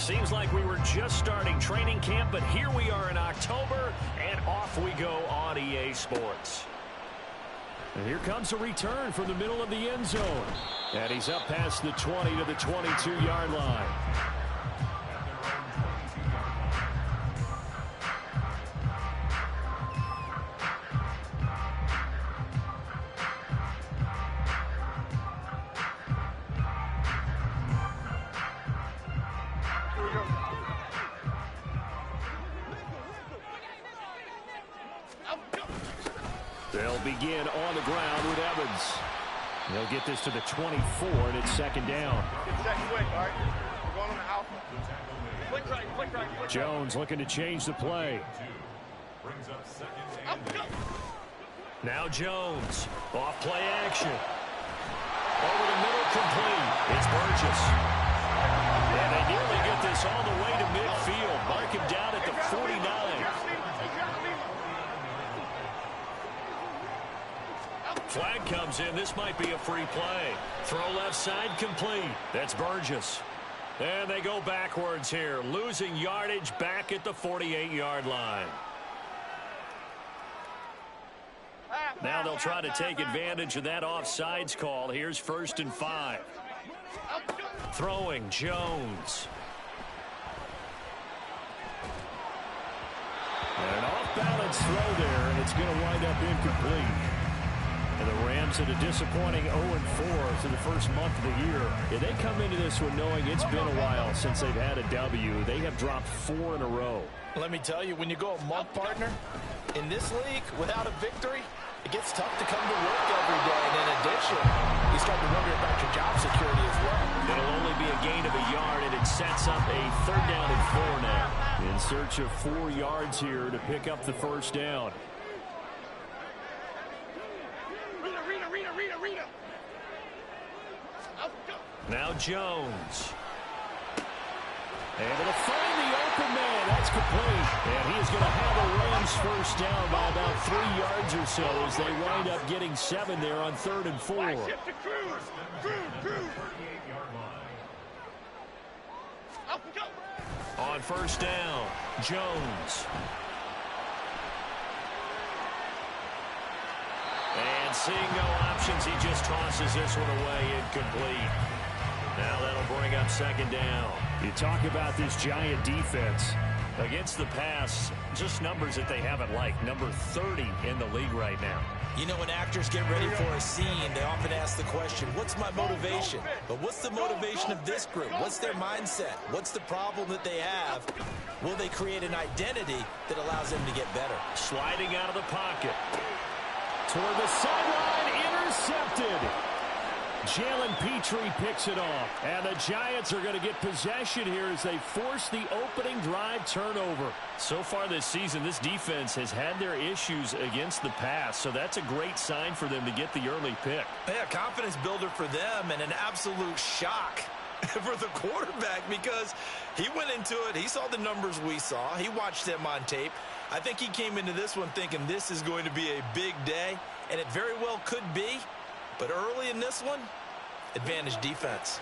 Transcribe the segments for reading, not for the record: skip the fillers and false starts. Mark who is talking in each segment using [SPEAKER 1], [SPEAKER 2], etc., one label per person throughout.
[SPEAKER 1] Seems like we were just starting training camp, but here we are in October, and off we go on EA Sports. And here comes a return from the middle of the end zone. And he's up past the 20 to the 22-yard line. They'll begin on the ground with Evans. They'll get this to the 24, and it's second down. Jones looking to change the play. Now Jones, off play action. Over the middle, complete. It's Burgess. And they nearly get this all the way to midfield. Mark him down at the 49. Flag comes in. This might be a free play. Throw left side, complete. That's Burgess. And they go backwards here, losing yardage back at the 48-yard line. Now they'll try to take advantage of that offsides call. Here's 1st and 5. Throwing, Jones. And an off-balance throw there, and it's going to wind up incomplete. And the Rams at a disappointing 0-4 through the first month of the year. Yeah, they come into this one knowing it's been a while since they've had a W. They have dropped 4 in a row.
[SPEAKER 2] Let me tell you, when you go a month, partner, in this league, without a victory, it gets tough to come to work every day. And in addition, you start to wonder about your job security as well.
[SPEAKER 1] It'll only be a gain of a yard, and it sets up a 3rd down and 4 now. In search of 4 yards here to pick up the first down. Now Jones. Able to find the open man. That's complete. And he is going to have the Rams first down by about 3 yards or so as they wind up getting 7 there on 3rd and 4. On first down, Jones. And seeing no options, he just tosses this one away, incomplete. Now that'll bring up 2nd down. You talk about this Giant defense. Against the pass, just numbers that they haven't liked. Number 30 in the league right now.
[SPEAKER 2] You know, when actors get ready for a scene, they often ask the question, what's my motivation? But what's the motivation of this group? What's their mindset? What's the problem that they have? Will they create an identity that allows them to get better?
[SPEAKER 1] Sliding out of the pocket. Toward the sideline, intercepted. Jalen Petrie picks it off. And the Giants are going to get possession here as they force the opening drive turnover. So far this season, this defense has had their issues against the pass, so that's a great sign for them to get the early pick.
[SPEAKER 2] Yeah, confidence builder for them and an absolute shock for the quarterback because he went into it. He saw the numbers we saw. He watched them on tape. I think he came into this one thinking this is going to be a big day, and it very well could be. But early in this one, advantage defense.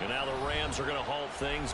[SPEAKER 1] And now the Rams are going to halt things.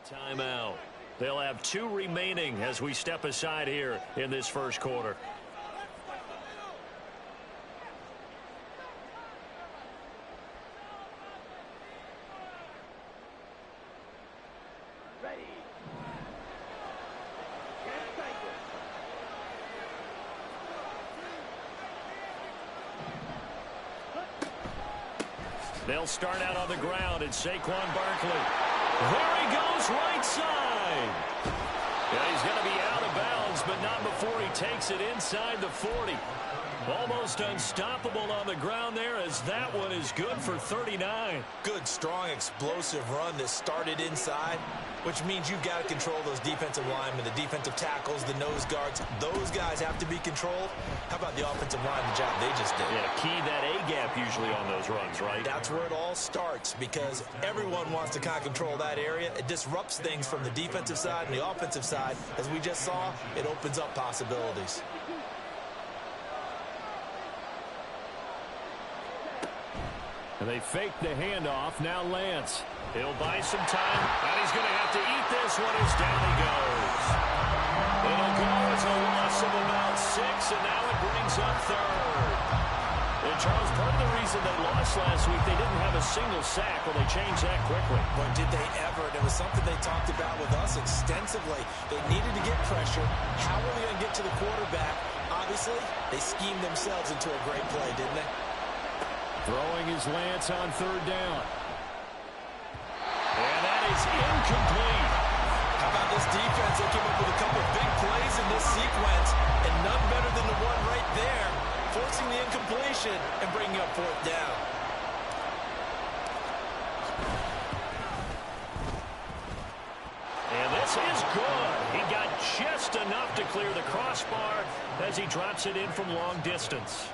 [SPEAKER 1] Timeout. They'll have 2 remaining as we step aside here in this first quarter. They'll start out on the ground. It's Saquon Barkley. There he goes, right side. Yeah, he's going to be out of bounds, but not before he takes it inside the 40. Almost unstoppable on the ground there, as that one is good for 39.
[SPEAKER 2] Good, strong, explosive run that started inside, which means you've got to control those defensive linemen, the defensive tackles, the nose guards. Those guys have to be controlled. How about the offensive line, the job they just did?
[SPEAKER 1] Yeah, key that A-gap usually on those runs, right?
[SPEAKER 2] That's where it all starts, because everyone wants to kind of control that area. It disrupts things from the defensive side and the offensive side. As we just saw, it opens up possibilities.
[SPEAKER 1] And they fake the handoff. Now Lance. He'll buy some time, and he's going to have to eat this one as down he goes. It'll go as a loss of about 6, and now it brings up 3rd. And Charles, part of the reason they lost last week, they didn't have a single sack. Well, they changed that quickly.
[SPEAKER 2] But did they ever? And it was something they talked about with us extensively. They needed to get pressure. How are they going to get to the quarterback? Obviously, they schemed themselves into a great play, didn't they?
[SPEAKER 1] Throwing his Lance on 3rd down. And that is incomplete.
[SPEAKER 2] How about this defense? They came up with a couple of big plays in this sequence, and none better than the one right there, forcing the incompletion and bringing up 4th down.
[SPEAKER 1] And this is good. He got just enough to clear the crossbar as he drops it in from long distance.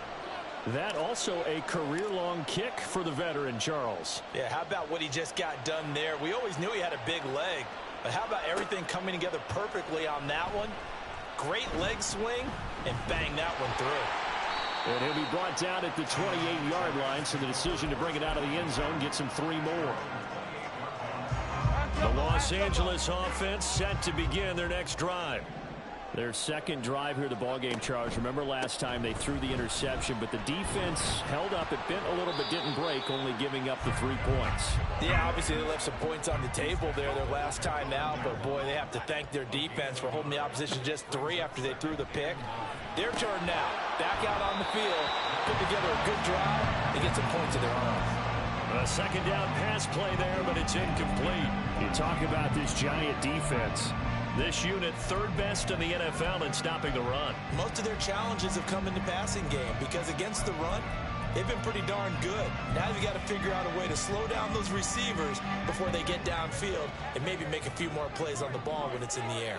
[SPEAKER 1] That also a career-long kick for the veteran, Charles.
[SPEAKER 2] Yeah, how about what he just got done there? We always knew he had a big leg, but how about everything coming together perfectly on that one? Great leg swing, and bang that one through.
[SPEAKER 1] And he'll be brought down at the 28-yard line, so the decision to bring it out of the end zone gets him 3 more. The Los Angeles offense set to begin their next drive. Their second drive here, the ballgame, Charles. Remember last time they threw the interception, but the defense held up. It bent a little bit, didn't break, only giving up the 3 points.
[SPEAKER 2] Yeah, obviously they left some points on the table there their last time out, but boy, they have to thank their defense for holding the opposition just 3 after they threw the pick. Their turn now. Back out on the field, put together a good drive. They get some points of their own.
[SPEAKER 1] A second down pass play there, but it's incomplete. You talk about this Giant defense. This unit 3rd best in the NFL in stopping the run.
[SPEAKER 2] Most of their challenges have come in the passing game because against the run, they've been pretty darn good. Now you've got to figure out a way to slow down those receivers before they get downfield and maybe make a few more plays on the ball when it's in the air.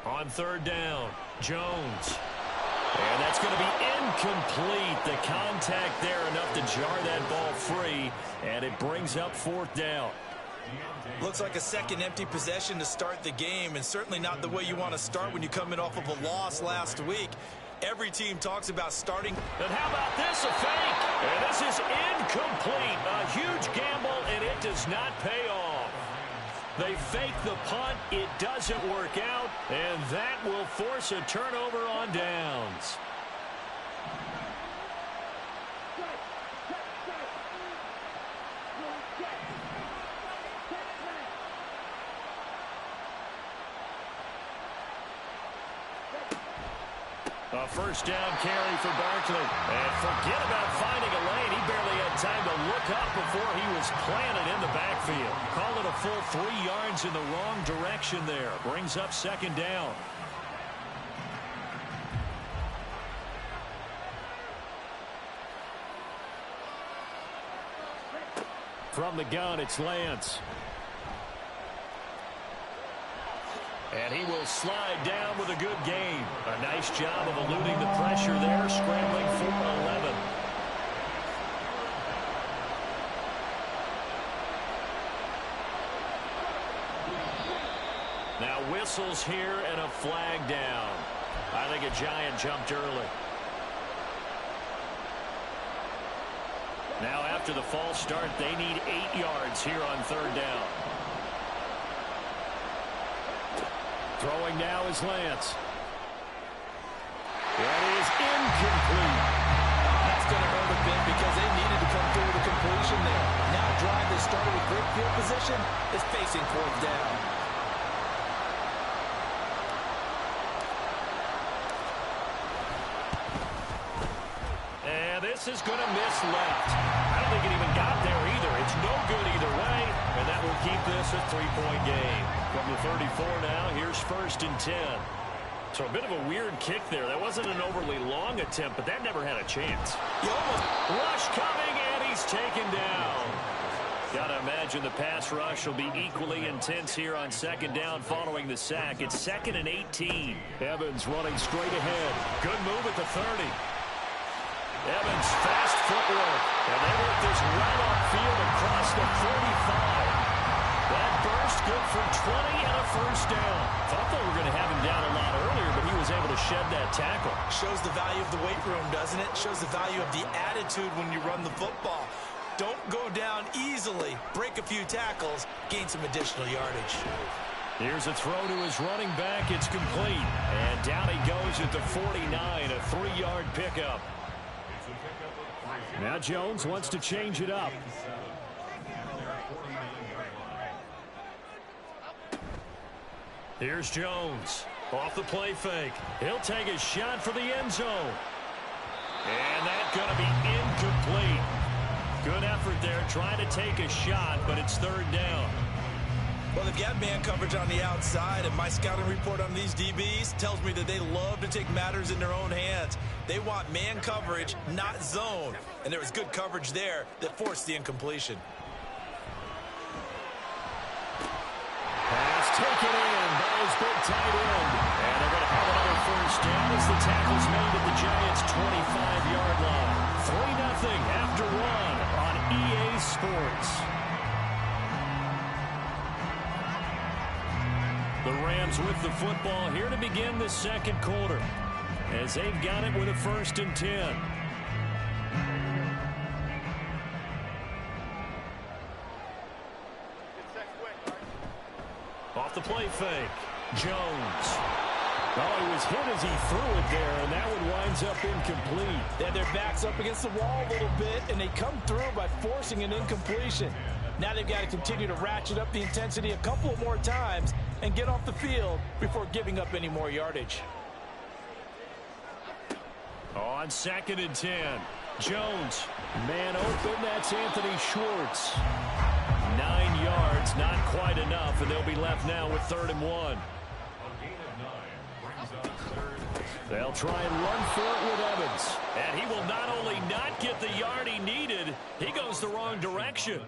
[SPEAKER 1] On 3rd down, Jones. And that's going to be incomplete. The contact there enough to jar that ball free, and it brings up 4th down.
[SPEAKER 2] Looks like a second empty possession to start the game, and certainly not the way you want to start when you come in off of a loss last week. Every team talks about starting.
[SPEAKER 1] And how about this, a fake? And this is incomplete. A huge gamble, and it does not pay off. They fake the punt. It doesn't work out, and that will force a turnover on downs. A first down carry for Barkley. And forget about finding a lane. He barely had time to look up before he was planted in the backfield. Call it a full 3 yards in the wrong direction there. Brings up 2nd down. From the gun, it's Lance. And he will slide down with a good gain. A nice job of eluding the pressure there, scrambling for 11. Now whistles here and a flag down. I think a Giant jumped early. Now after the false start. They need 8 yards here on third down. Throwing now is Lance. That is incomplete.
[SPEAKER 2] That's going to hurt a bit because they needed to come through with a completion there. Now a drive that started with great field position is facing fourth down.
[SPEAKER 1] And this is going to miss left. I don't think it even got there either. It's no good either way, and that will keep this a 3-point game. From the 34 now, here's 1st and 10. So a bit of a weird kick there. That wasn't an overly long attempt, but that never had a chance. Rush coming, and he's taken down. Got to imagine the pass rush will be equally intense here on 2nd down following the sack. It's 2nd and 18. Evans running straight ahead. Good move at the 30. Evans, fast footwork. And they work this right off field across the 45. That burst good for 20 and a 1st down. Thought they were going to have him down a lot earlier, but he was able to shed that tackle.
[SPEAKER 2] Shows the value of the weight room, doesn't it? Shows the value of the attitude when you run the football. Don't go down easily. Break a few tackles. Gain some additional yardage.
[SPEAKER 1] Here's a throw to his running back. It's complete. And down he goes at the 49, a 3-yard pickup. Now Jones wants to change it up. Here's Jones. Off the play fake. He'll take a shot for the end zone. And that's going to be incomplete. Good effort there trying to take a shot, but it's 3rd down.
[SPEAKER 2] Well, they've got man coverage on the outside, and my scouting report on these DBs tells me that they love to take matters in their own hands. They want man coverage, not zone. And there was good coverage there that forced the incompletion.
[SPEAKER 1] Pass taken in by his big tight end. And they're going to have another 1st down as the tackle's made at the Giants' 25-yard line. 3-0 after 1 on EA Sports. The Rams with the football here to begin the 2nd quarter as they've got it with a 1st and 10. Off the play fake. Jones. Oh, he was hit as he threw it there, and that one winds up incomplete.
[SPEAKER 2] Yeah, their back's up against the wall a little bit, and they come through by forcing an incompletion. Now they've got to continue to ratchet up the intensity a couple more times and get off the field before giving up any more yardage.
[SPEAKER 1] On 2nd and 10. Jones. Man open. That's Anthony Schwartz. 9 yards, not quite enough, and they'll be left now with 3rd and 1. They'll try and run for it with Evans. And he will not only not get the yard he needed, he goes the wrong direction.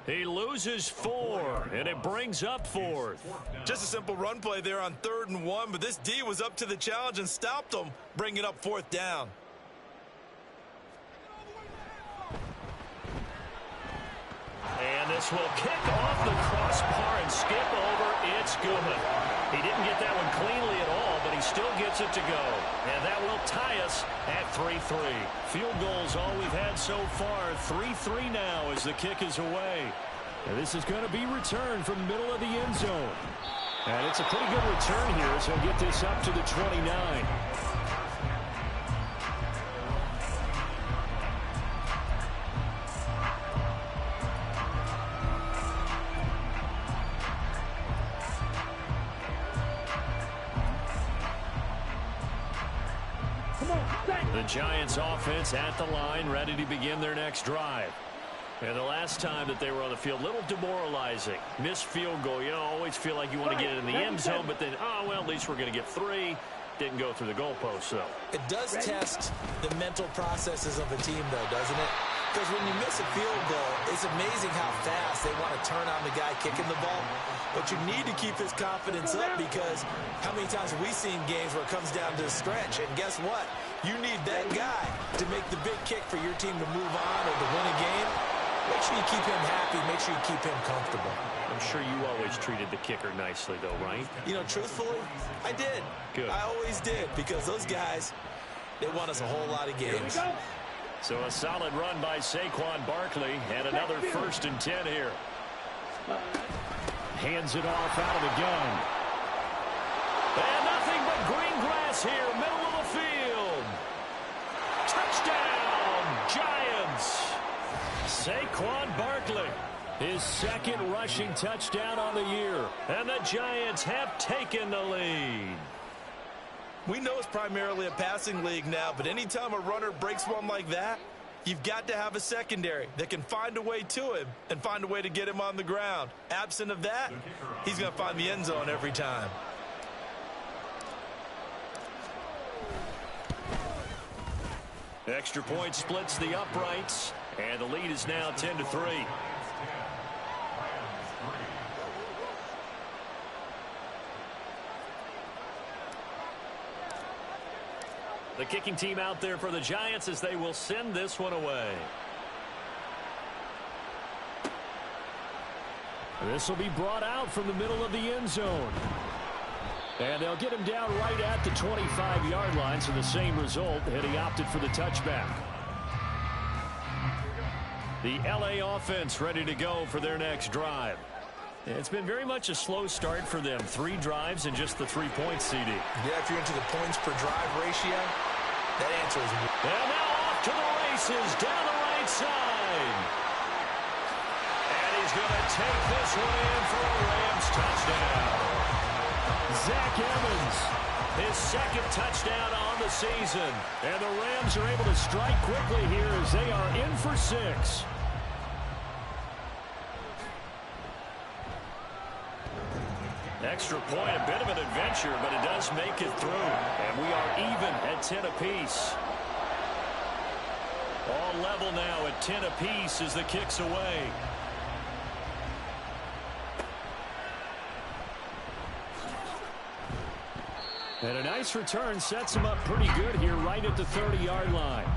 [SPEAKER 1] He loses 4, and it brings up 4th.
[SPEAKER 2] Just a simple run play there on 3rd and 1, but this D was up to the challenge and stopped them, bringing up 4th down.
[SPEAKER 1] And this will kick off the crossbar and skip over. It's good. He didn't get that one cleanly at all, but he still gets it to go. And that will tie us at 3-3. Field goals all we've had so far. 3-3 now as the kick is away. And this is going to be returned from the middle of the end zone. And it's a pretty good return here, so he'll get this up to the 29. The Giants offense at the line, ready to begin their next drive. And the last time that they were on the field, a little demoralizing. Missed field goal. You know, always feel like you want to get it in the end zone, but then, oh, well, at least we're going to get 3. Didn't go through the goalpost, though.
[SPEAKER 2] It does test the mental processes of a team, though, doesn't it? Because when you miss a field goal, it's amazing how fast they want to turn on the guy kicking the ball. But you need to keep his confidence up because how many times have we seen games where it comes down to a stretch? And guess what? You need that guy to make the big kick for your team to move on or to win a game. Make sure you keep him happy. Make sure you keep him comfortable.
[SPEAKER 1] I'm sure you always treated the kicker nicely, though, right?
[SPEAKER 2] You know, truthfully, I did.
[SPEAKER 1] Good.
[SPEAKER 2] I always did because those guys, they won us a whole lot of games.
[SPEAKER 1] So a solid run by Saquon Barkley, and another 1st and 10 here. Hands it off out of the gun. And nothing but green grass here, middle of the field. Touchdown, Giants. Saquon Barkley, his 2nd rushing touchdown on the year. And the Giants have taken the lead.
[SPEAKER 2] We know it's primarily a passing league now, but anytime a runner breaks one like that, you've got to have a secondary that can find a way to him and find a way to get him on the ground. Absent of that, he's going to find the end zone every time.
[SPEAKER 1] Extra point splits the uprights, and the lead is now 10-3. The kicking team out there for the Giants as they will send this one away. This will be brought out from the middle of the end zone. And they'll get him down right at the 25-yard line, so the same result, and he opted for the touchback. The LA offense ready to go for their next drive. It's been very much a slow start for them. 3 drives and just the 3 points, CD.
[SPEAKER 2] Yeah, if you're into the points per drive ratio, that answer is...
[SPEAKER 1] And now off to the races down the right side. And he's going to take this one in for a Rams touchdown. Zach Evans, his 2nd touchdown on the season. And the Rams are able to strike quickly here as they are in for 6. Extra point, a bit of an adventure, but it does make it through. And we are even at 10 apiece. All level now at 10 apiece as the kick's away. And a nice return sets him up pretty good here right at the 30-yard line.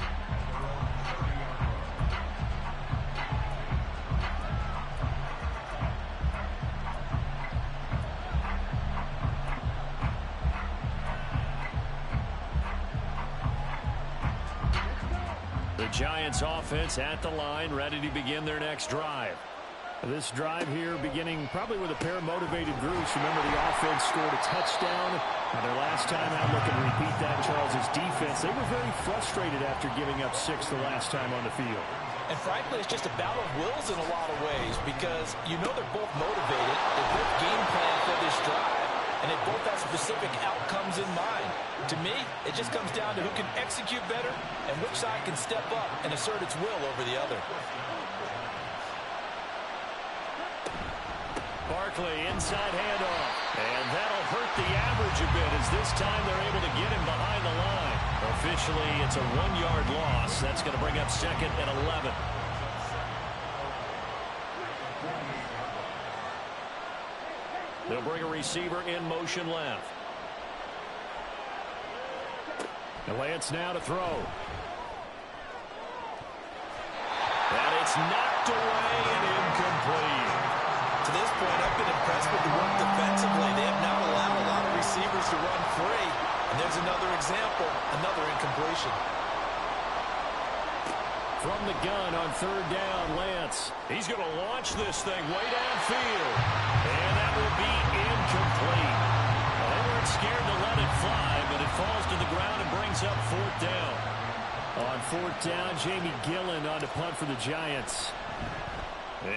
[SPEAKER 1] The Giants offense at the line, ready to begin their next drive. This drive here beginning probably with a pair of motivated groups. Remember, the offense scored a touchdown. And their last time out, looking to repeat that, Charles' defense. They were very frustrated after giving up 6 the last time on the field.
[SPEAKER 2] And frankly, it's just a battle of wills in a lot of ways because you know they're both motivated. They both game plan for this drive. And they both have specific outcomes in mind. To me, it just comes down to who can execute better and which side can step up and assert its will over the other.
[SPEAKER 1] Barkley, inside handoff. And that'll hurt the average a bit as this time they're able to get him behind the line. Officially, it's a 1-yard loss. That's going to bring up 2nd and 11. They'll bring a receiver in motion left. And Lance now to throw. And it's knocked away and incomplete.
[SPEAKER 2] To this point, I've been impressed with the work defensively. They have not allowed a lot of receivers to run free. And there's another example, another incompletion.
[SPEAKER 1] From the gun on 3rd down, Lance. He's going to launch this thing way downfield. And that will be incomplete. Well, they weren't scared to let it fly, but it falls to the ground and brings up 4th down. On 4th down, Jamie Gillen on to punt for the Giants.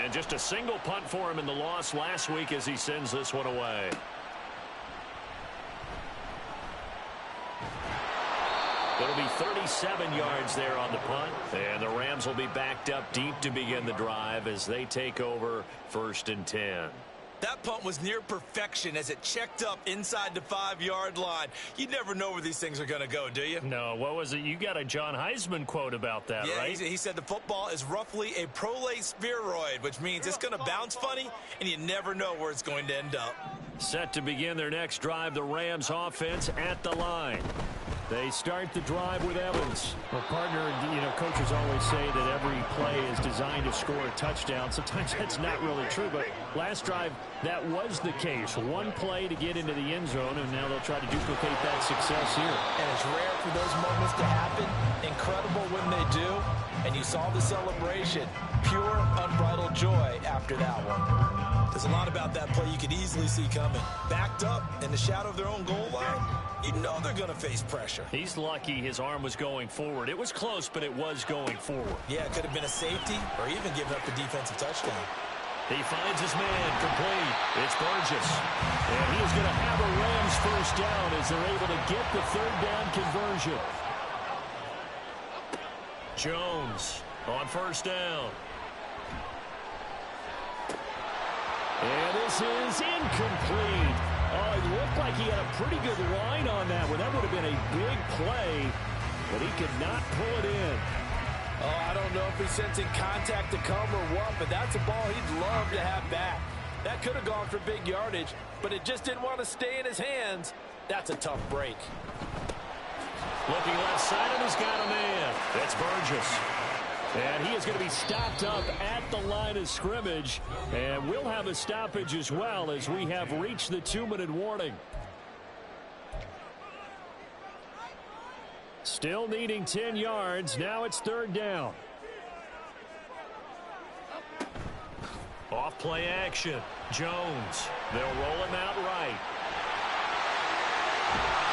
[SPEAKER 1] And just a single punt for him in the loss last week as he sends this one away. It'll be 37 yards there on the punt. And the Rams will be backed up deep to begin the drive as they take over 1st and 10.
[SPEAKER 2] That punt was near perfection as it checked up inside the 5-yard line. You never know where these things are going to go, do you?
[SPEAKER 1] No, what was it? You got a John Heisman quote about that,
[SPEAKER 2] yeah,
[SPEAKER 1] right?
[SPEAKER 2] He said the football is roughly a prolate spheroid, which means it's going to bounce funny, and you never know where it's going to end up.
[SPEAKER 1] Set to begin their next drive, the Rams offense at the line. They start the drive with Evans. Well, partner, coaches always say that every play is designed to score a touchdown. Sometimes that's not really true, but last drive, that was the case. One play to get into the end zone, and now they'll try to duplicate that success here.
[SPEAKER 2] And it's rare for those moments to happen. Incredible when they do. and you saw the celebration. Pure, unbridled joy after that one. There's a lot about that play you could easily see coming. Backed up in the shadow of their own goal line, you know they're going to face pressure.
[SPEAKER 1] He's lucky his arm was going forward. It was close, but it was going forward.
[SPEAKER 2] Yeah, it could have been a safety or even given up the defensive touchdown.
[SPEAKER 1] He finds his man complete. It's Burgess. And he is going to have a Rams first down as they're able to get the third down conversion. Jones on first down. And this is incomplete. Oh, it looked like he had a pretty good line on that one. That would have been a big play, but he could not pull it in.
[SPEAKER 3] Oh, I don't know if he's sensing contact to come or what, but that's a ball he'd love to have back. That could have gone for big yardage, but it just didn't want to stay in his hands. That's a tough break.
[SPEAKER 1] Looking left side, and he's got a man. That's Burgess. And he is going to be stopped up at the line of scrimmage. And we'll have a stoppage as well as we have reached the 2-minute warning. Still needing 10 yards. Now it's third down. Off play action. Jones. They'll roll him out right.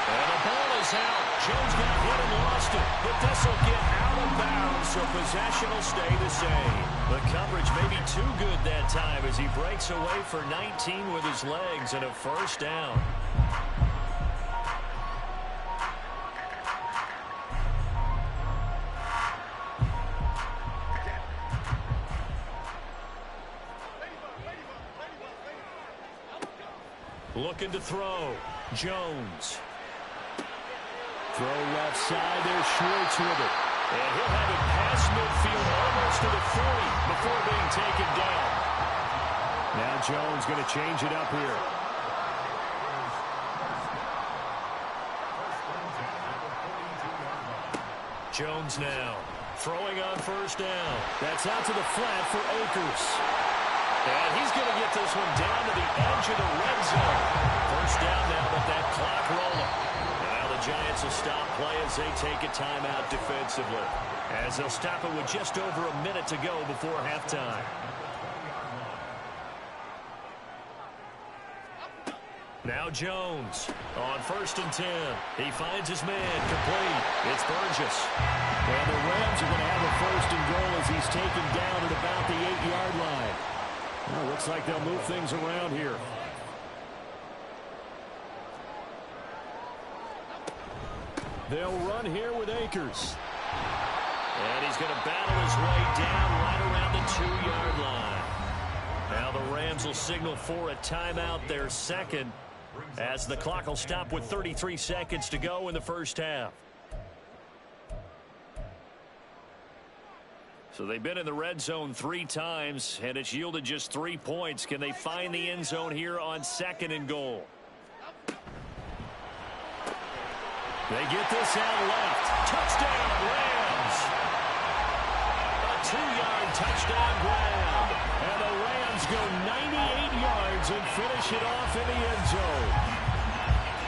[SPEAKER 1] And the ball is out. Jones got hit and lost it. But this will get out of bounds, so possession will stay the same. The coverage may be too good that time as he breaks away for 19 with his legs and a first down. Looking to throw. Jones. Throw left side. There's Schwartz with it. And he'll have it past midfield almost to the 40 before being taken down. Now Jones going to change it up here. Jones now. Throwing on first down. That's out to the flat for Akers. And he's going to get this one down to the edge of the red zone. First down now with that clock rolling. Now the Giants will stop play as they take a timeout defensively. As they'll stop it with just over a minute to go before halftime. Now Jones on first and 10. He finds his man complete. It's Burgess. And the Rams are going to have a first and goal as he's taken down at about the 8-yard line. Well, looks like they'll move things around here. They'll run here with Akers. And he's going to battle his way down right around the 2-yard line. Now the Rams will signal for a timeout, their second, as the clock will stop with 33 seconds to go in the first half. So they've been in the red zone 3 times, and it's yielded just 3 points. Can they find the end zone here on second and goal? They get this out left. Touchdown, Rams. A 2-yard touchdown grab. And the Rams go 98 yards and finish it off in the end zone.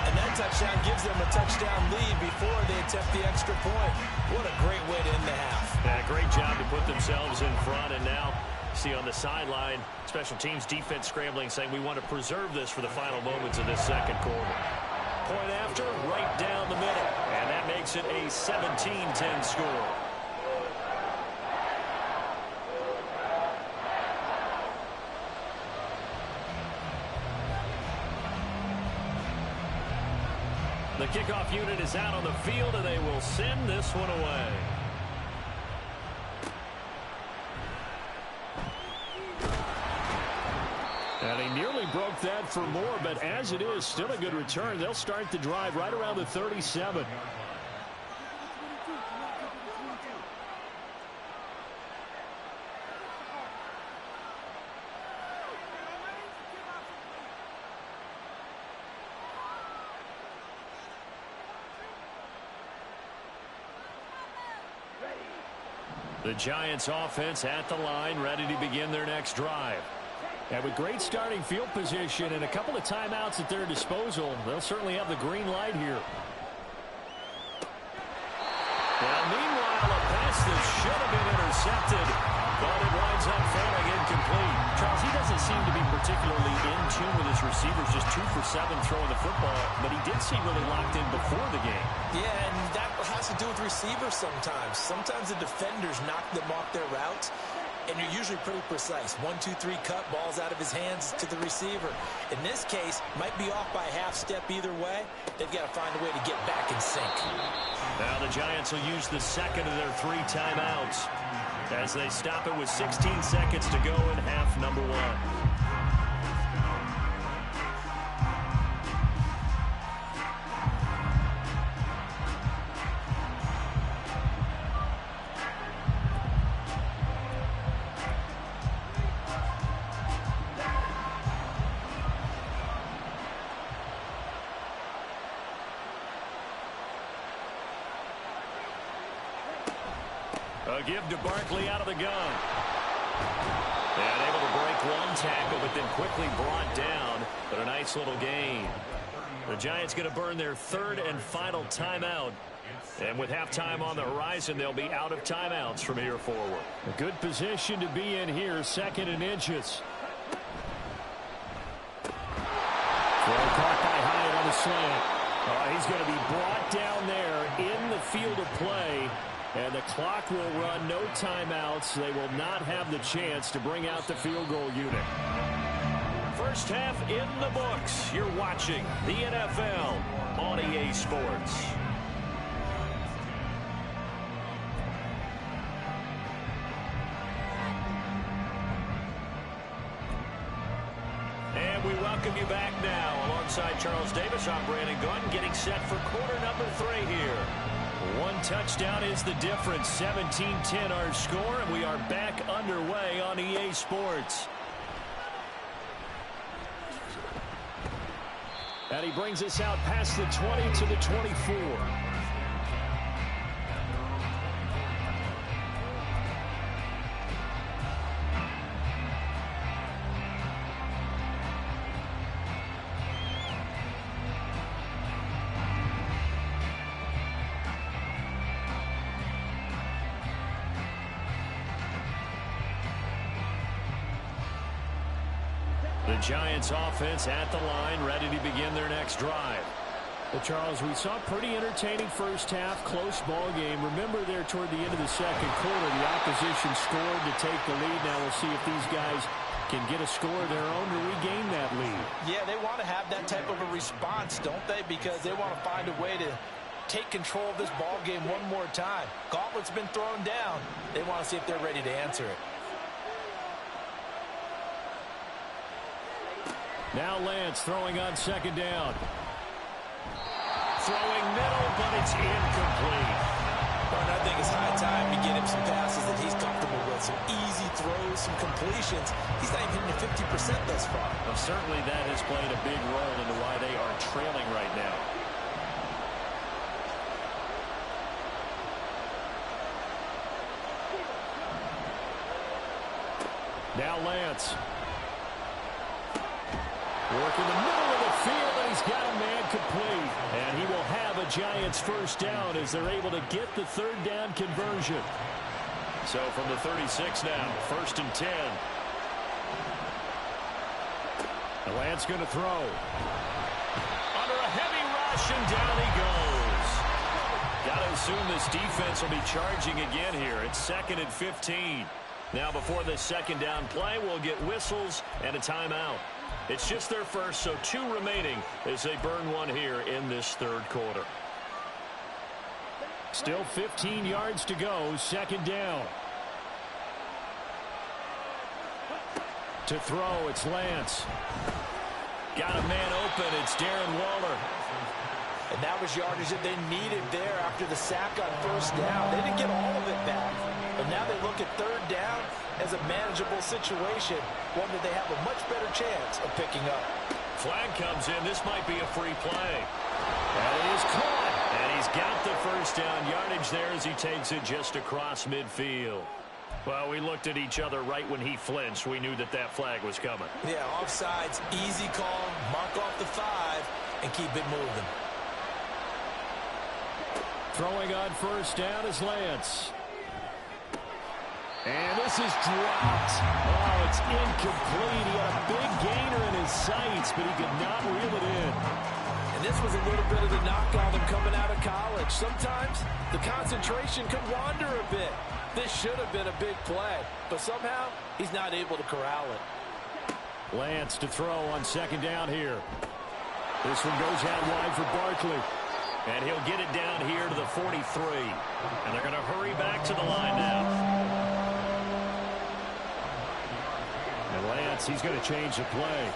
[SPEAKER 2] And that touchdown gives them a touchdown lead before they attempt the extra point. What a great way to end the half.
[SPEAKER 1] Yeah, great job to put themselves in front. And now, see on the sideline, special teams defense scrambling, saying we want to preserve this for the final moments of this second quarter. Point after, right down the middle. And that makes it a 17-10 score. The kickoff unit is out on the field, and they will send this one away. And he nearly broke that for more, but as it is, still a good return. They'll start the drive right around the 37. The Giants offense at the line, ready to begin their next drive. And with great starting field position and a couple of timeouts at their disposal, they'll certainly have the green light here. Now, meanwhile, a pass that should have been intercepted, but it winds up falling incomplete.
[SPEAKER 3] Charles, he doesn't seem to be particularly in tune with his receivers, just 2 for 7 throwing the football, but he did seem really locked in before the game.
[SPEAKER 2] Yeah, and that has to do with receivers sometimes. Sometimes the defenders knock them off their routes, and you're usually pretty precise. 1, 2, 3 cut, balls out of his hands to the receiver. In this case, might be off by a half step either way. They've got to find a way to get back in sync.
[SPEAKER 1] Now the Giants will use the second of their 3 timeouts as they stop it with 16 seconds to go in half number 1. A give to Barkley out of the gun. And able to break one tackle, but then quickly brought down. But a nice little gain. The Giants going to burn their 3rd and final timeout. And with halftime on the horizon, they'll be out of timeouts from here forward. A good position to be in here, 2nd and inches. Throw caught by Hyatt on the slant. He's going to be brought down there in the field of play. And the clock will run, no timeouts. They will not have the chance to bring out the field goal unit. First half in the books. You're watching the NFL on EA Sports. And we welcome you back now. Alongside Charles Davis, I'm Brandon Gunn, getting set for quarter number 3 here. 1 touchdown is the difference. 17-10 our score, and we are back underway on EA Sports. And he brings us out past the 20 to the 24. The Giants offense at the line, ready to begin their next drive. Well, Charles, we saw a pretty entertaining first half, close ball game. Remember there toward the end of the second quarter, the opposition scored to take the lead. Now we'll see if these guys can get a score of their own to regain that lead.
[SPEAKER 2] Yeah, they want to have that type of a response, don't they? Because they want to find a way to take control of this ball game one more time. Gauntlet's been thrown down. They want to see if they're ready to answer it.
[SPEAKER 1] Now Lance throwing on 2nd down. Throwing middle, but it's incomplete.
[SPEAKER 2] Well, I think it's high time to get him some passes that he's comfortable with. Some easy throws, some completions. He's not even hitting the 50% thus far.
[SPEAKER 1] Well, certainly that has played a big role into why they are trailing right now. Now Lance. Working the middle of the field, and he's got a man complete. And he will have a Giants first down as they're able to get the 3rd down conversion. So from the 36 now, 1st and 10. And Lance going to throw. Under a heavy rush, and down he goes. Got to assume this defense will be charging again here. It's 2nd and 15. Now before this 2nd down play, we'll get whistles and a timeout. It's just their first, so 2 remaining as they burn 1 here in this 3rd quarter. Still 15 yards to go, 2nd down. To throw, it's Lance. Got a man open, it's Darren Waller.
[SPEAKER 2] And that was yardage that they needed there after the sack on 1st down. They didn't get all of it back, but now they look at 3rd down as a manageable situation, one that they have a much better chance of picking up.
[SPEAKER 1] Flag comes in. This might be a free play. And it is caught. And he's got the first down yardage there as he takes it just across midfield. Well, we looked at each other right when he flinched. We knew that that flag was coming.
[SPEAKER 2] Yeah, offsides, easy call, mark off the 5, and keep it moving.
[SPEAKER 1] Throwing on 1st down is Lance. And this is dropped. Oh, it's incomplete. He had a big gainer in his sights, but he could not reel it in.
[SPEAKER 3] And this was a little bit of the knock on him coming out of college. Sometimes the concentration can wander a bit. This should have been a big play, but somehow he's not able to corral it.
[SPEAKER 1] Lance to throw on second down here. This one goes out wide for Barkley. And he'll get it down here to the 43. And they're going to hurry back to the line now. And Lance, he's going to change the play.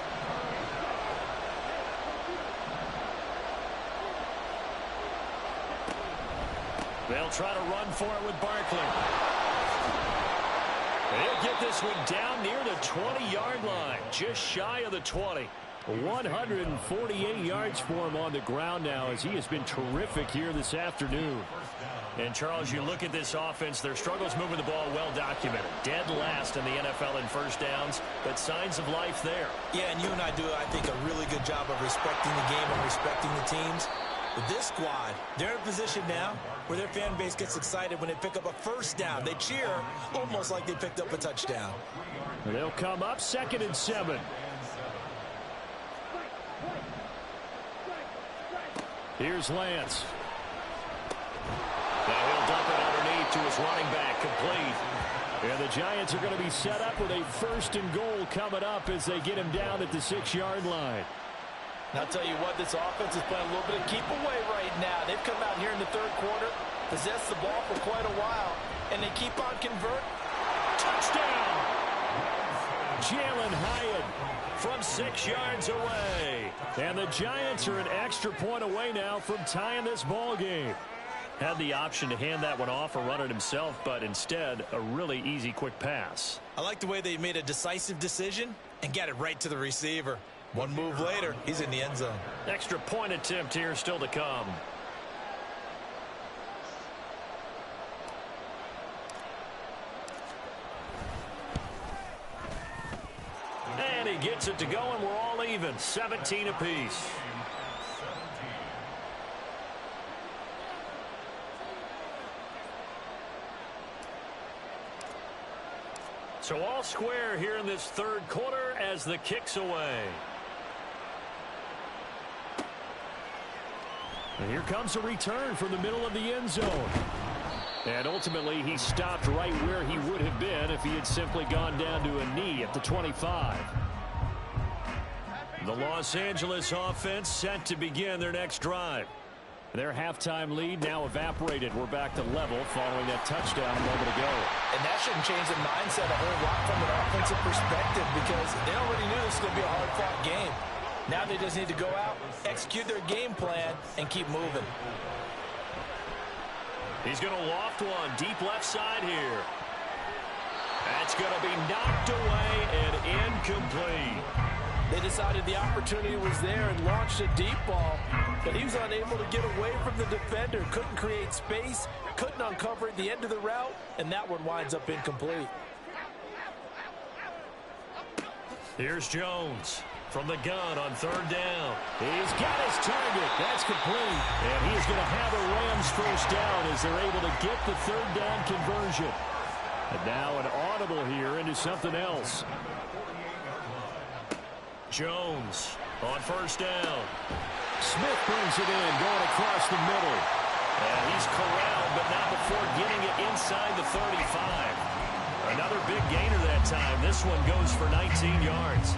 [SPEAKER 1] They'll try to run for it with Barkley. They'll get this one down near the 20-yard line, just shy of the 20. 148 yards for him on the ground now as he has been terrific here this afternoon. And, Charles, you look at this offense, their struggles moving the ball well documented. Dead last in the NFL in first downs, but signs of life there.
[SPEAKER 2] Yeah, and you and I do, I think, a really good job of respecting the game and respecting the teams. But this squad, they're in a position now where their fan base gets excited when they pick up a first down. They cheer almost like they picked up a touchdown.
[SPEAKER 1] They'll come up 2nd and 7. Here's Lance. Now he'll dump it underneath to his running back, complete. And the Giants are going to be set up with a 1st and goal coming up as they get him down at the 6-yard line.
[SPEAKER 3] And I'll tell you what, this offense is playing a little bit of keep away right now. They've come out here in the third quarter, possessed the ball for quite a while, and they keep on converting.
[SPEAKER 1] Touchdown! Jalen Hyatt from 6 yards away. And the Giants are an extra point away now from tying this ball game. Had the option to hand that one off or run it himself, but instead a really easy quick pass.
[SPEAKER 2] I like the way they made a decisive decision and got it right to the receiver. One move later, he's in the end zone.
[SPEAKER 1] Extra point attempt here still to come. And he gets it to go, and we're all even. 17 apiece. So all square here in this third quarter as the kick's away. And here comes a return from the middle of the end zone. And ultimately, he stopped right where he would have been if he had simply gone down to a knee at the 25. The Los Angeles offense set to begin their next drive. Their halftime lead now evaporated. We're back to level following that touchdown a moment ago.
[SPEAKER 2] And that shouldn't change the mindset a whole lot from an offensive perspective because they already knew this was going to be a hard-fought game. Now they just need to go out, execute their game plan, and keep moving.
[SPEAKER 1] He's going to loft one deep left side here. That's going to be knocked away and incomplete.
[SPEAKER 3] They decided the opportunity was there and launched a deep ball, but he was unable to get away from the defender. Couldn't create space, couldn't uncover at the end of the route, and that one winds up incomplete.
[SPEAKER 1] Here's Jones from the gun on third down. He's got his target. That's complete. And he's going to have a Rams first down as they're able to get the third down conversion. And now an audible here into something else. Jones on first down. Smith brings it in, going across the middle. And he's corralled, but not before getting it inside the 35. Another big gainer that time. This one goes for 19 yards.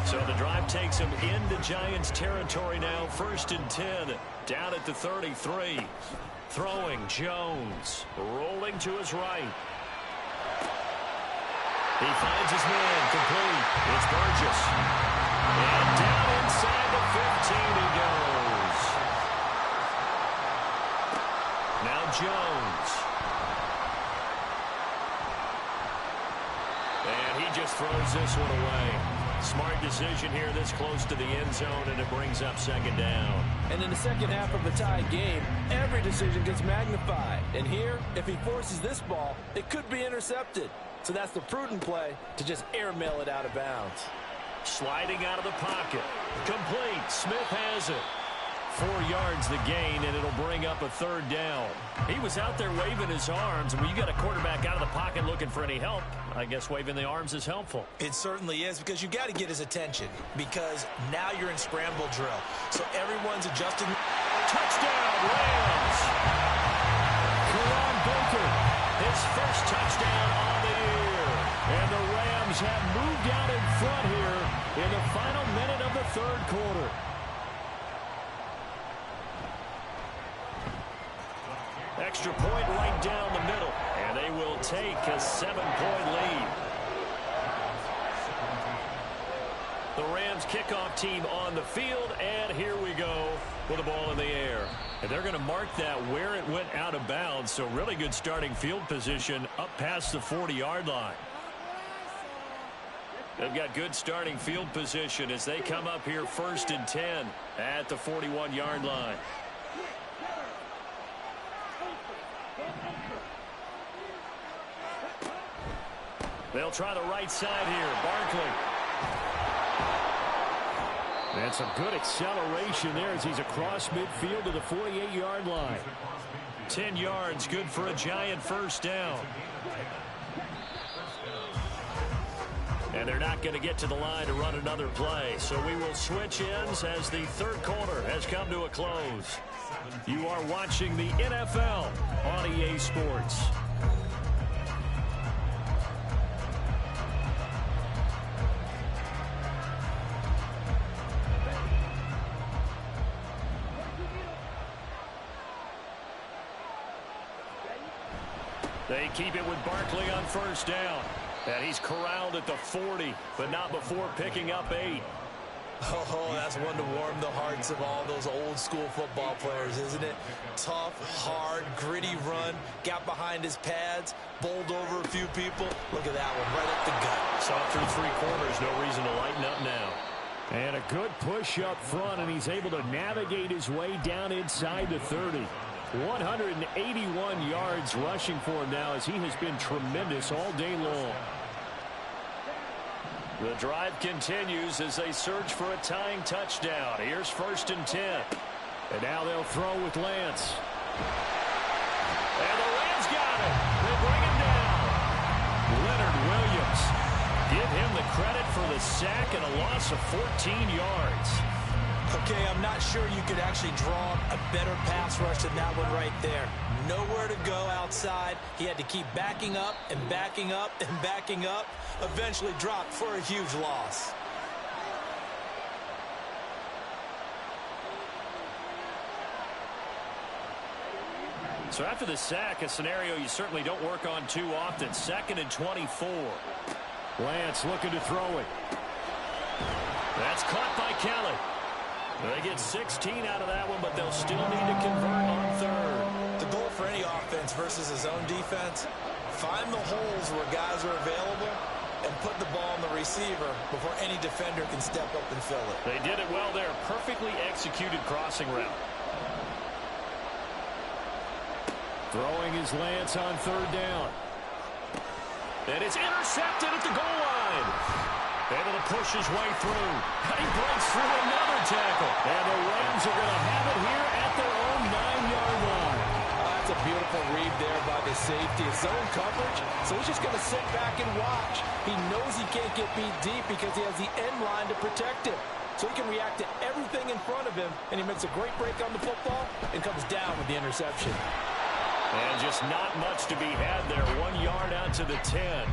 [SPEAKER 1] So the drive takes him into Giants territory now. 1st and 10, down at the 33. Throwing Jones, rolling to his right. He finds his man, complete. It's Burgess. And down inside the 15 he goes. Now Jones. And he just throws this one away. Smart decision here this close to the end zone, and it brings up 2nd down.
[SPEAKER 3] And in the second half of a tied game, every decision gets magnified. And here, if he forces this ball, it could be intercepted. So that's the prudent play to just airmail it out of bounds.
[SPEAKER 1] Sliding out of the pocket. Complete. Smith has it. 4 yards the gain, and it'll bring up a third down. He was out there waving his arms, and when you got a quarterback out of the pocket looking for any help, I guess waving the arms is helpful.
[SPEAKER 2] It certainly is, because you got to get his attention, because now you're in scramble drill. So everyone's adjusting.
[SPEAKER 1] Touchdown, Rams! Karan Baker, his first touchdown on the year. And the Rams have moved out in front here in the final minute of the third quarter. Extra point right down the middle, and they will take a 7-point lead. The Rams kickoff team on the field, and here we go with the ball in the air. And they're going to mark that where it went out of bounds, so really good starting field position up past the 40-yard line. They've got good starting field position as they come up here 1st and 10 at the 41-yard line. They'll try the right side here. Barkley. And some good acceleration there as he's across midfield to the 48-yard line. 10 yards, good for a Giant first down. And they're not going to get to the line to run another play. So we will switch ends as the third quarter has come to a close. You are watching the NFL on EA Sports. They keep it with Barkley on first down. And he's corralled at the 40, but not before picking up 8.
[SPEAKER 2] Oh, that's one to warm the hearts of all those old-school football players, isn't it? Tough, hard, gritty run, got behind his pads, bowled over a few people. Look at that one, right up the gut.
[SPEAKER 1] Saw through 3 quarters, no reason to lighten up now. And a good push up front, and he's able to navigate his way down inside the 30. 181 yards rushing for him now as he has been tremendous all day long. The drive continues as they search for a tying touchdown. Here's 1st and 10. And now they'll throw with Lance. And the Rams got it. They bring him down. Leonard Williams. Give him the credit for the sack and a loss of 14 yards.
[SPEAKER 2] Okay, I'm not sure you could actually draw a better pass rush than that one right there. Nowhere to go outside. He had to keep backing up and backing up and backing up. Eventually dropped for a huge loss.
[SPEAKER 1] So after the sack, a scenario you certainly don't work on too often. 2nd and 24. Lance looking to throw it. That's caught by Kelly. They get 16 out of that one, but they'll still need to convert on 3rd.
[SPEAKER 2] The goal for any offense versus his own defense, find the holes where guys are available and put the ball on the receiver before any defender can step up and fill it.
[SPEAKER 1] They did it well there. Perfectly executed crossing route. Throwing his Lance on 3rd down. And it's intercepted at the goal line. Able to push his way through. He breaks through another tackle. And the Rams are going to have it here at their own 9-yard line.
[SPEAKER 3] That's a beautiful read there by the safety. His zone coverage, so he's just going to sit back and watch. He knows he can't get beat deep because he has the end line to protect him. So he can react to everything in front of him, and he makes a great break on the football and comes down with the interception.
[SPEAKER 1] And just not much to be had there. 1 yard out to the 10.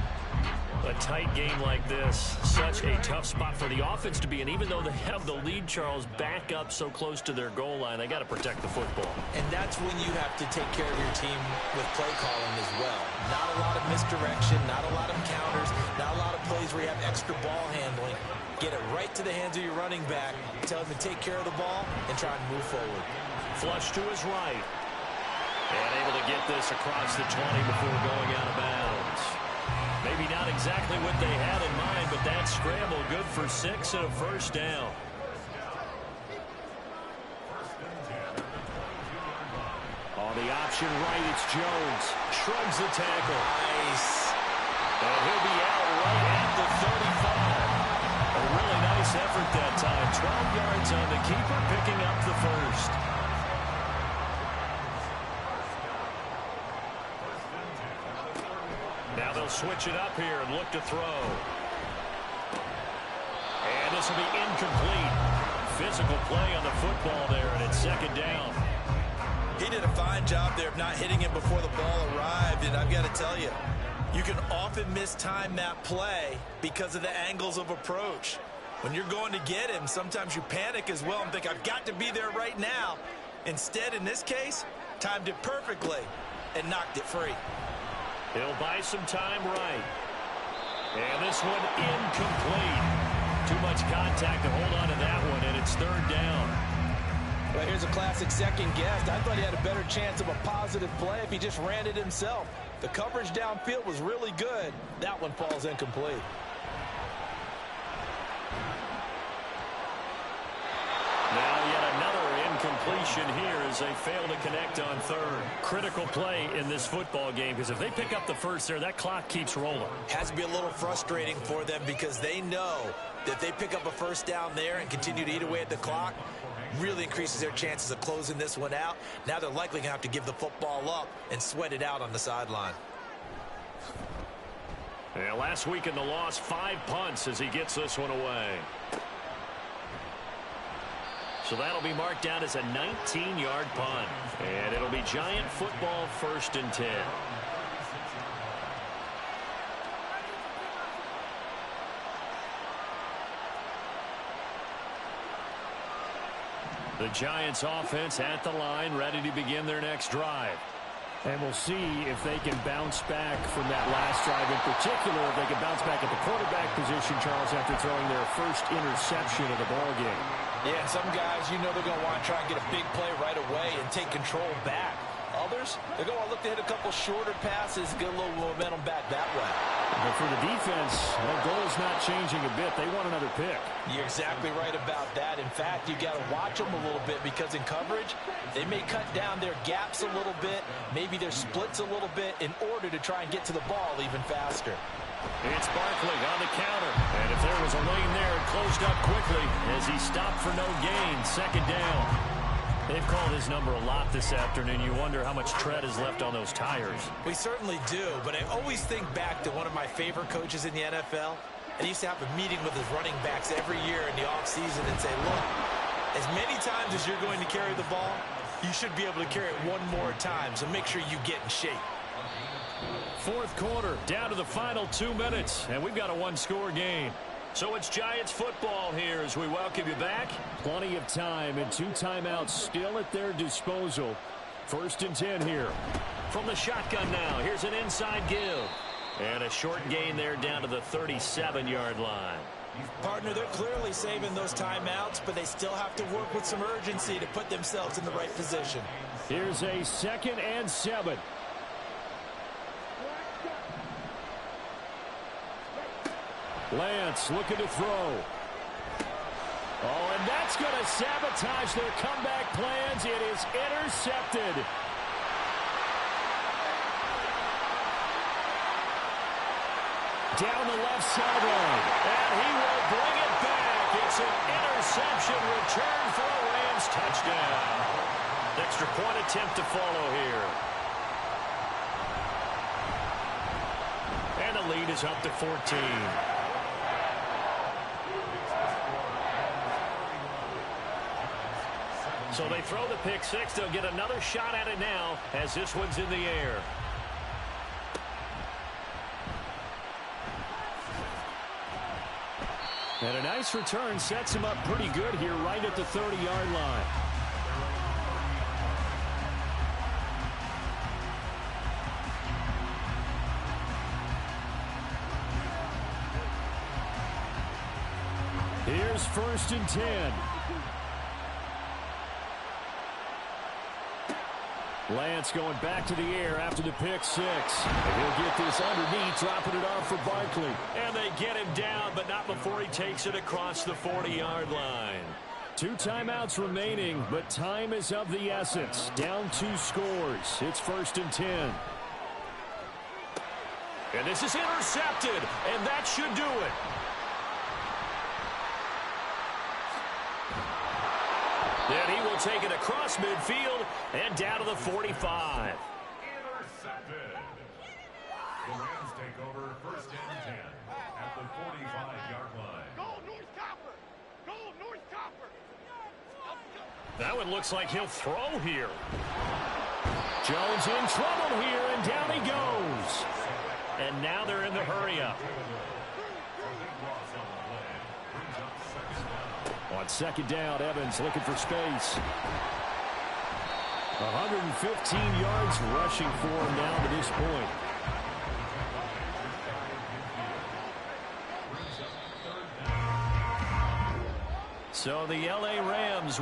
[SPEAKER 1] A tight game like this, such a tough spot for the offense to be in. Even though they have the lead, Charles, back up so close to their goal line, they got to protect the football.
[SPEAKER 2] And that's when you have to take care of your team with play calling as well. Not a lot of misdirection, not a lot of counters, not a lot of plays where you have extra ball handling. Get it right to the hands of your running back, tell him to take care of the ball, and try and move forward.
[SPEAKER 1] Flush to his right. And able to get this across the 20 before going out of bounds. Maybe not exactly what they had in mind, but that scramble good for 6 and a first down. On the option right, it's Jones. Shrugs the tackle.
[SPEAKER 2] Nice.
[SPEAKER 1] And he'll be out right at the 35. A really nice effort that time, 12 yards on the keeper, picking up the first. Now they'll switch it up here and look to throw. And this will be incomplete. Physical play on the football there, and it's second down.
[SPEAKER 2] He did a fine job there of not hitting him before the ball arrived, and I've got to tell you, you can often mistime that play because of the angles of approach. When you're going to get him, sometimes you panic as well and think, I've got to be there right now. Instead, in this case, timed it perfectly and knocked it free.
[SPEAKER 1] He'll buy some time right. And this one incomplete. Too much contact to hold on to that one, and it's third down.
[SPEAKER 3] Well, here's a classic second guess. I thought he had a better chance of a positive play if he just ran it himself. The coverage downfield was really good. That one falls incomplete.
[SPEAKER 1] Now yet another incompletion here as they fail to connect on third. Critical play in this football game because if they pick up the first there, that clock keeps rolling.
[SPEAKER 2] Has to be a little frustrating for them because they know that if they pick up a first down there and continue to eat away at the clock, really increases their chances of closing this one out. Now they're likely going to have to give the football up and sweat it out on the sideline.
[SPEAKER 1] Yeah, last week in the loss, 5 punts as he gets this one away. So that'll be marked down as a 19-yard punt. And it'll be Giant football, 1st and 10. The Giants offense at the line, ready to begin their next drive. And we'll see if they can bounce back from that last drive. In particular, if they can bounce back at the quarterback position, Charles, after throwing their first interception of the ball game.
[SPEAKER 3] Yeah, and some guys, you know they're going to want to try and get a big play right away and take control back. Others, they're going to look to hit a couple shorter passes, get a little momentum back that way.
[SPEAKER 1] But for the defense, that goal is not changing a bit. They want another pick.
[SPEAKER 3] You're exactly right about that. In fact, you got to watch them a little bit because in coverage, they may cut down their gaps a little bit, maybe their splits a little bit in order to try and get to the ball even faster.
[SPEAKER 1] It's Barkley on the counter. And if there was a lane there, it closed up quickly as he stopped for no gain. Second down. They've called his number a lot this afternoon. You wonder how much tread is left on those tires.
[SPEAKER 2] We certainly do, but I always think back to one of my favorite coaches in the NFL. And he used to have a meeting with his running backs every year in the offseason and say, look, as many times as you're going to carry the ball, you should be able to carry it one more time, so make sure you get in shape.
[SPEAKER 1] Fourth quarter, down to the final 2 minutes, and we've got a one-score game. So it's Giants football here as we welcome you back. Plenty of time and 2 timeouts still at their disposal. 1st and 10 here. From the shotgun now, here's an inside give. And a short gain there down to the 37-yard line.
[SPEAKER 2] Partner, they're clearly saving those timeouts, but they still have to work with some urgency to put themselves in the right position.
[SPEAKER 1] Here's a 2nd and 7. Lance looking to throw. Oh, and that's going to sabotage their comeback plans. It is intercepted. Down the left sideline. And he will bring it back. It's an interception return for a Rams touchdown. Extra point attempt to follow here. And the lead is up to 14. So they throw the pick six. They'll get another shot at it now as this one's in the air. And a nice return sets him up pretty good here right at the 30-yard line. Here's 1st and 10. Lance going back to the air after the pick six. And he'll get this underneath, dropping it off for Barkley. And they get him down, but not before he takes it across the 40-yard line. 2 timeouts remaining, but time is of the essence. Down 2 scores. It's 1st and 10. And this is intercepted, and that should do it. And he will take it across midfield and down to the 45.
[SPEAKER 4] Intercepted. The Rams take over 1st and 10 at the 45-yard line.
[SPEAKER 5] Go, North Copper! Go, North Copper!
[SPEAKER 1] That one looks like he'll throw here. Jones in trouble here, and down he goes. And now they're in the hurry-up. On 2nd down, Evans looking for space. 115 yards rushing for him now to this point. So the L.A. Rams